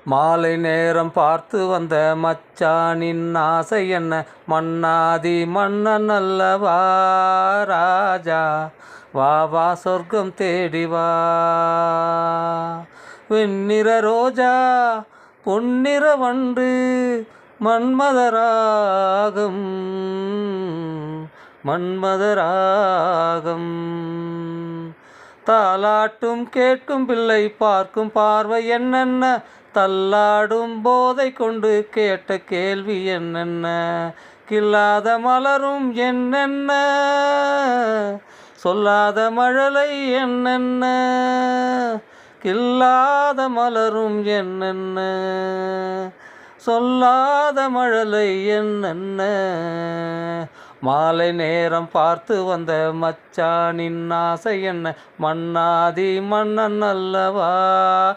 மாலை நேரம் பார்த்து வந்த மச்சானின் ஆசை என்ன? மன்னாதி மன்னன் அல்லவா ராஜா, வா வா சொர்க்கம் தேடி வா. வெண்ணிற ரோஜா பொன்னிற வண்டு மன்மதராகம் மன்மதராகம். தாலாட்டும் கேட்கும் பிள்ளை பார்க்கும் பார்வை என்னென்ன? தள்ளாடும் போதை கொண்டு கேட்ட கேள்வி என்னென்ன? கில்லாத மலரும் என்னென்ன? சொல்லாத மழலை என்னென்ன? கில்லாத மலரும் என்னென்ன? சொல்லாத மழலை என்னென்ன? மாலை நேரம் பார்த்து வந்த மச்சானின் ஆசை என்ன? மன்னாதி மன்னன் அல்லவா